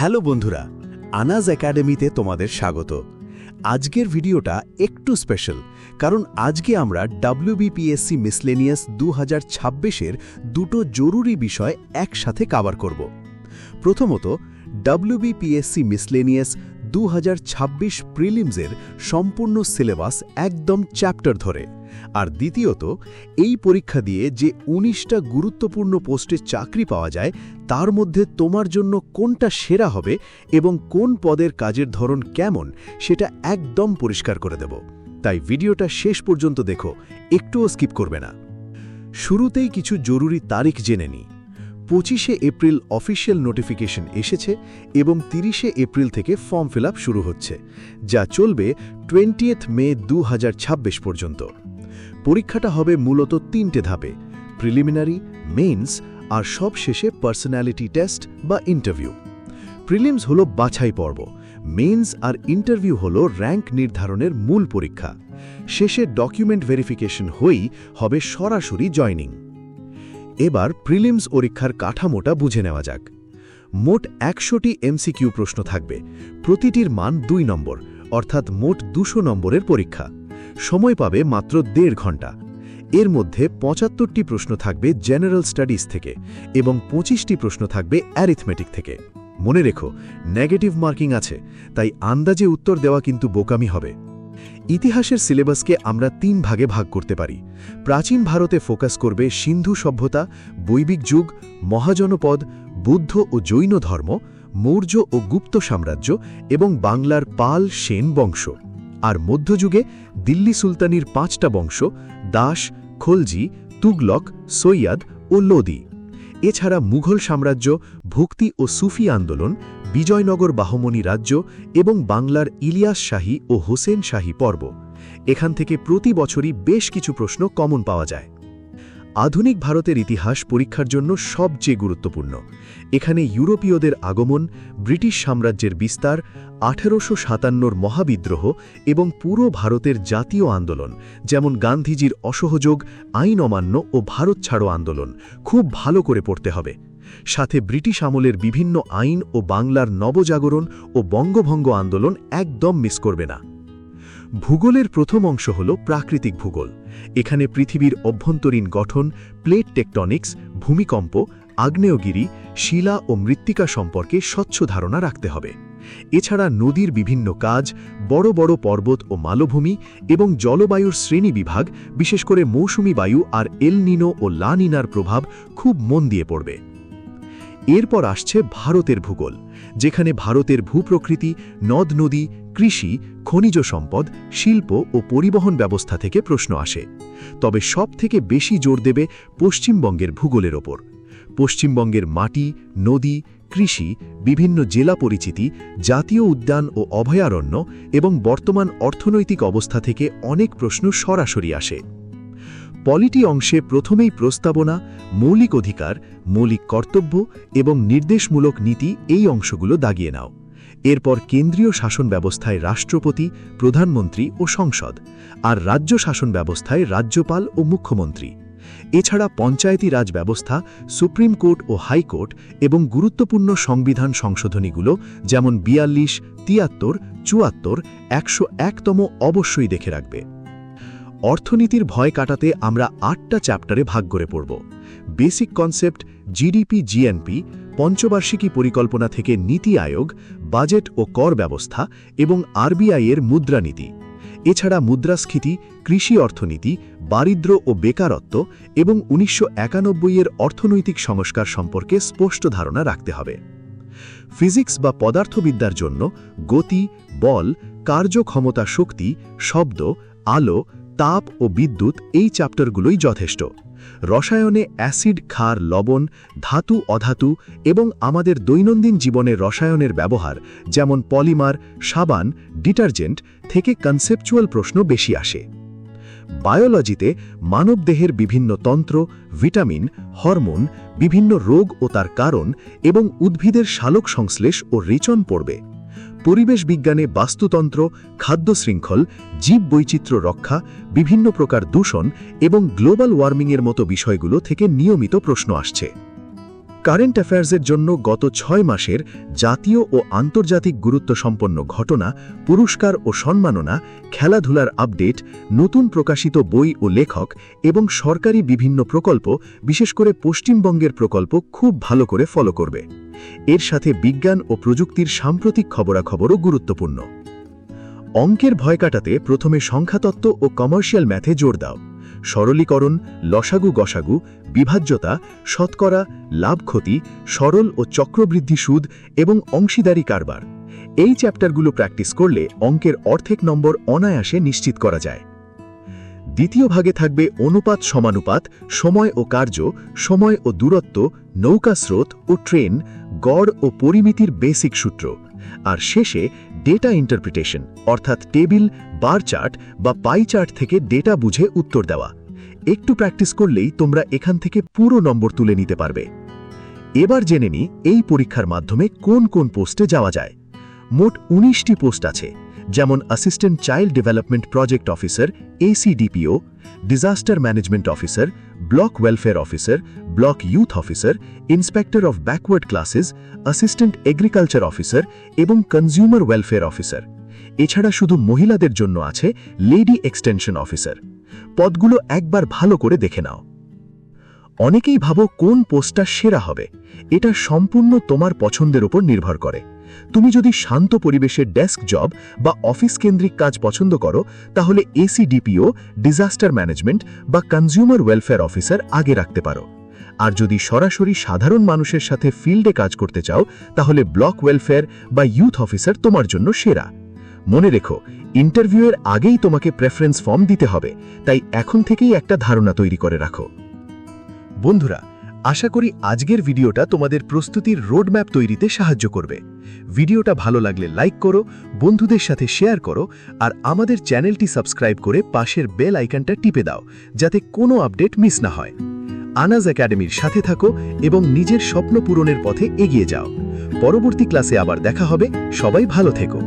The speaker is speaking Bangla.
হ্যালো বন্ধুরা, আনাজ একাডেমিতে তোমাদের স্বাগত। আজকের ভিডিওটা একটু স্পেশাল, কারণ আজকে আমরা WBPSC মিসলেনিয়াস 2026-এর দুটো জরুরি বিষয় একসাথে কভার করব। প্রথমত, WBPSC মিসলেনিয়াস 2026 প্রিলিমসের সম্পূর্ণ সিলেবাস একদম চ্যাপ্টার ধরে, আর দ্বিতীয়ত, এই পরীক্ষা দিয়ে যে 19টা গুরুত্বপূর্ণ পোস্টে চাকরি পাওয়া যায় তার মধ্যে তোমার জন্য কোনটা সেরা হবে এবং কোন পদের কাজের ধরন কেমন সেটা একদম পরিষ্কার করে দেব। তাই ভিডিওটা শেষ পর্যন্ত দেখো, একটুও স্কিপ করবে না। শুরুতেই কিছু জরুরি তারিখ জেনে নিই। 25শে এপ্রিল অফিসিয়াল নোটিফিকেশন এসেছে এবং 30শে এপ্রিল থেকে ফর্ম ফিল আপ শুরু হচ্ছে, যা চলবে 20 মে 2026 পর্যন্ত। পরীক্ষাটা হবে মূলত 3টে ধাপে: প্রিলিমিনারি, মেইনস আর সব শেষে পার্সোনালিটি টেস্ট বা ইন্টারভিউ। প্রিলিমস হলো বাছাই পর্ব, মেইনস আর ইন্টারভিউ হলো র্যাঙ্ক নির্ধারণের মূল পরীক্ষা। শেষে ডকুমেন্ট ভেরিফিকেশন হয়েই হবে সরাসরি জয়নিং। এবার প্রিলিমস পরীক্ষার কাঠামোটা বুঝে নেওয়া যাক। মোট 100টি এমসিকিউ প্রশ্ন থাকবে, প্রতিটির মান 2 নম্বর, অর্থাৎ মোট 200 নম্বরের পরীক্ষা। সময় পাবে মাত্র 1.5 ঘন্টা। এর মধ্যে 75টি প্রশ্ন থাকবে জেনারেল স্টাডিজ থেকে এবং 25টি প্রশ্ন থাকবে অ্যারিথমেটিক থেকে। মনে রেখো, নেগেটিভ মার্কিং আছে, তাই আন্দাজে উত্তর দেওয়া কিন্তু বোকামি হবে। ইতিহাসের সিলেবাসকে আমরা 3 ভাগে ভাগ করতে পারি। প্রাচীন ভারতে ফোকাস করবে সিন্ধু সভ্যতা, বৈদিক যুগ, মহাজনপদ, বুদ্ধ ও জৈন ধর্ম, মৌর্য ও গুপ্ত সাম্রাজ্য এবং বাংলার পাল সেন বংশ। আর মধ্যযুগে দিল্লি সুলতানির 5টা বংশ: দাস, খলজি, তুগলক, সৈয়দ ও লোদি। এছাড়া মুঘল সাম্রাজ্য, ভক্তি ও সুফি আন্দোলন, বিজয়নগর বাহমনি রাজ্য এবং বাংলার ইলিয়াস শাহী ও হোসেন শাহী পর্ব। এখান থেকে প্রতি বছরই বেশ কিছু প্রশ্ন কমন পাওয়া যায়। আধুনিক ভারতের ইতিহাস পরীক্ষার জন্য সবচেয়ে গুরুত্বপূর্ণ। এখানে ইউরোপীয়দের আগমন, ব্রিটিশ সাম্রাজ্যের বিস্তার, 1857-র মহাবিদ্রোহ এবং পুরো ভারতের জাতীয় আন্দোলন, যেমন গান্ধীজির অসহযোগ, আইন অমান্য ও ভারত ছাড়ো আন্দোলন খুব ভালো করে পড়তে হবে। সাথে ব্রিটিশ আমলের বিভিন্ন আইন ও বাংলার নবজাগরণ ও বঙ্গভঙ্গ আন্দোলন একদম মিস করবে না। ভূগোলের প্রথম অংশ হল প্রাকৃতিক ভূগোল। এখানে পৃথিবীর অভ্যন্তরীণ গঠন, প্লেট টেকটনিক্স, ভূমিকম্প, আগ্নেয়গিরি, শিলা ও মৃত্তিকা সম্পর্কে স্বচ্ছ ধারণা রাখতে হবে। এছাড়া নদীর বিভিন্ন কাজ, বড় বড় পর্বত ও মালভূমি এবং জলবায়ুর শ্রেণী বিভাগ, বিশেষ করে মৌসুমী বায়ু আর এল নিনো ও লা নিনার প্রভাব খুব মন দিয়ে পড়বে। এরপর আসছে ভারতের ভূগোল, যেখানে ভারতের ভূপ্রকৃতি, নদ নদী, কৃষি, খনিজ সম্পদ, শিল্প ও পরিবহন ব্যবস্থা থেকে প্রশ্ন আসে। তবে সবথেকে বেশি জোর দেবে পশ্চিমবঙ্গের ভূগোলের ওপর। পশ্চিমবঙ্গের মাটি, নদী, কৃষি, বিভিন্ন জেলা পরিচিতি, জাতীয় উদ্যান ও অভয়ারণ্য এবং বর্তমান অর্থনৈতিক অবস্থা থেকে অনেক প্রশ্ন সরাসরি আসে। পলিটি অংশে প্রথমেই প্রস্তাবনা, মৌলিক অধিকার, মৌলিক কর্তব্য এবং নির্দেশমূলক নীতি এই অংশগুলো দাগিয়ে নাও। এরপর কেন্দ্রীয় শাসন ব্যবস্থায় রাষ্ট্রপতি, প্রধানমন্ত্রী ও সংসদ, আর রাজ্য শাসন ব্যবস্থায় রাজ্যপাল ও মুখ্যমন্ত্রী। এছাড়া পঞ্চায়েতি রাজ ব্যবস্থা, সুপ্রিম কোর্ট ও হাইকোর্ট এবং গুরুত্বপূর্ণ সংবিধান সংশোধনীগুলো, যেমন 42, 73, 74, 101তম অবশ্যই দেখে রাখবে। অর্থনীতির ভয় কাটাতে আমরা 8টা চ্যাপ্টারে ভাগ করে পড়ব। বেসিক কনসেপ্ট, জিডিপি জিএনপি, পঞ্চবার্ষিকী পরিকল্পনা থেকে নীতি আয়োগ, বাজেট ও কর ব্যবস্থা এবং আরবিআই-এর মুদ্রানীতি। এছাড়া মুদ্রাস্ফীতি, কৃষি অর্থনীতি, দারিদ্র্য ও বেকারত্ব এবং 1991-এর অর্থনৈতিক সংস্কার সম্পর্কে স্পষ্ট ধারণা রাখতে হবে। ফিজিক্স বা পদার্থবিদ্যার জন্য গতি, বল, কার্যক্ষমতা, শক্তি, শব্দ, আলো, তাপ ও বিদ্যুৎ এই চ্যাপ্টারগুলোই যথেষ্ট। রসায়নে অ্যাসিড, ক্ষার, লবণ, ধাতু, অধাতু এবং আমাদের দৈনন্দিন জীবনের রসায়নের ব্যবহার, যেমন পলিমার, সাবান, ডিটারজেন্ট থেকে কনসেপচুয়াল প্রশ্ন বেশি আসে। বায়োলজিতে মানবদেহের বিভিন্ন তন্ত্র, ভিটামিন, হরমোন, বিভিন্ন রোগ ও তার কারণ এবং উদ্ভিদের সালোক সংশ্লেষ ও রেচন পড়বে। পরিবেশ বিজ্ঞানে বাস্তুতন্ত্র, খাদ্য শৃঙ্খল, জীব বৈচিত্র্য রক্ষা, বিভিন্ন প্রকার দূষণ এবং গ্লোবাল ওয়ার্মিংয়ের মতো বিষয়গুলো থেকে নিয়মিত প্রশ্ন আসছে। কারেন্ট অ্যাফেয়ার্সের জন্য গত 6 মাসের জাতীয় ও আন্তর্জাতিক গুরুত্বসম্পন্ন ঘটনা, পুরস্কার ও সম্মাননা, খেলাধুলার আপডেট, নতুন প্রকাশিত বই ও লেখক এবং সরকারি বিভিন্ন প্রকল্প, বিশেষ করে পশ্চিমবঙ্গের প্রকল্প খুব ভালো করে ফলো করবে। এর সাথে বিজ্ঞান ও প্রযুক্তির সাম্প্রতিক খবরাখবরও গুরুত্বপূর্ণ। অঙ্কের ভয় কাটাতে প্রথমে সংখ্যাতত্ত্ব ও কমার্শিয়াল ম্যাথে জোর দাও। সরলীকরণ, লসাগু গসাগু, বিভাজ্যতা, শতকরা, লাভ ক্ষতি, সরল ও চক্রবৃদ্ধি সুদ এবং অংশীদারি কারবার, এই চ্যাপ্টারগুলো প্র্যাকটিস করলে অঙ্কের অর্ধেক নম্বর অনায়াসে নিশ্চিত করা যায়। দ্বিতীয় ভাগে থাকবে অনুপাত সমানুপাত, সময় ও কার্য, সময় ও দূরত্ব, নৌকা স্রোত ও ট্রেন, গড় ও পরিমিতির বেসিক সূত্র, আর শেষে ডেটা ইন্টারপ্রিটেশন, অর্থাৎ টেবিল, বার চার্ট বা পাই চার্ট থেকে ডেটা বুঝে উত্তর দেওয়া। একটু প্র্যাকটিস করলেই তোমরা এখান থেকে পুরো নম্বর তুলে নিতে পারবে। এবার জেনে নিই এই পরীক্ষার মাধ্যমে কোন কোন পোস্টে যাওয়া যায়। মোট 19টি পোস্ট আছে, যেমন assistant child development project officer ACDPO, disaster management officer, block welfare officer, block youth officer, inspector of backward classes, assistant agriculture officer এবং কনজিউমার ওয়েলফেয়ার অফিসার। এছাড়া শুধু মহিলাদের জন্য আছে লেডি এক্সটেনশন অফিসার। পদগুলো একবার ভালো করে দেখে নাও। অনেকেই ভাবো কোন পোস্টটা সেরা হবে। এটা সম্পূর্ণ তোমার পছন্দের উপর নির্ভর করে। তুমি যদি শান্ত পরিবেশের ডেস্ক জব বা অফিস কেন্দ্রিক কাজ পছন্দ করো, তাহলে ACDPO, ডিজাস্টার ম্যানেজমেন্ট বা কনজিউমার ওয়েলফেয়ার অফিসার আগে রাখতে পারো। আর যদি সরাসরি সাধারণ মানুষের সাথে ফিল্ডে কাজ করতে চাও, তাহলে ব্লক ওয়েলফেয়ার বা ইউথ অফিসার তোমার জন্য সেরা। মনে রেখো, ইন্টারভিউয়ের আগেই তোমাকে প্রেফারেন্স ফর্ম দিতে হবে, তাই এখন থেকেই একটা ধারণা তৈরি করে রাখো। বন্ধুরা, আশা করি আজকের ভিডিওটা তোমাদের প্রস্তুতির রোডম্যাপ তৈরিতে সাহায্য করবে। ভিডিওটা ভালো লাগলে লাইক করো, বন্ধুদের সাথে শেয়ার করো, আর আমাদের চ্যানেলটি সাবস্ক্রাইব করে পাশের বেল আইকনটা টিপে দাও, যাতে কোনো আপডেট মিস না হয়। আনাজ একাডেমির সাথে থাকো এবং নিজের স্বপ্ন পূরণের পথে এগিয়ে যাও। পরবর্তী ক্লাসে আবার দেখা হবে। সবাই ভালো থেকো।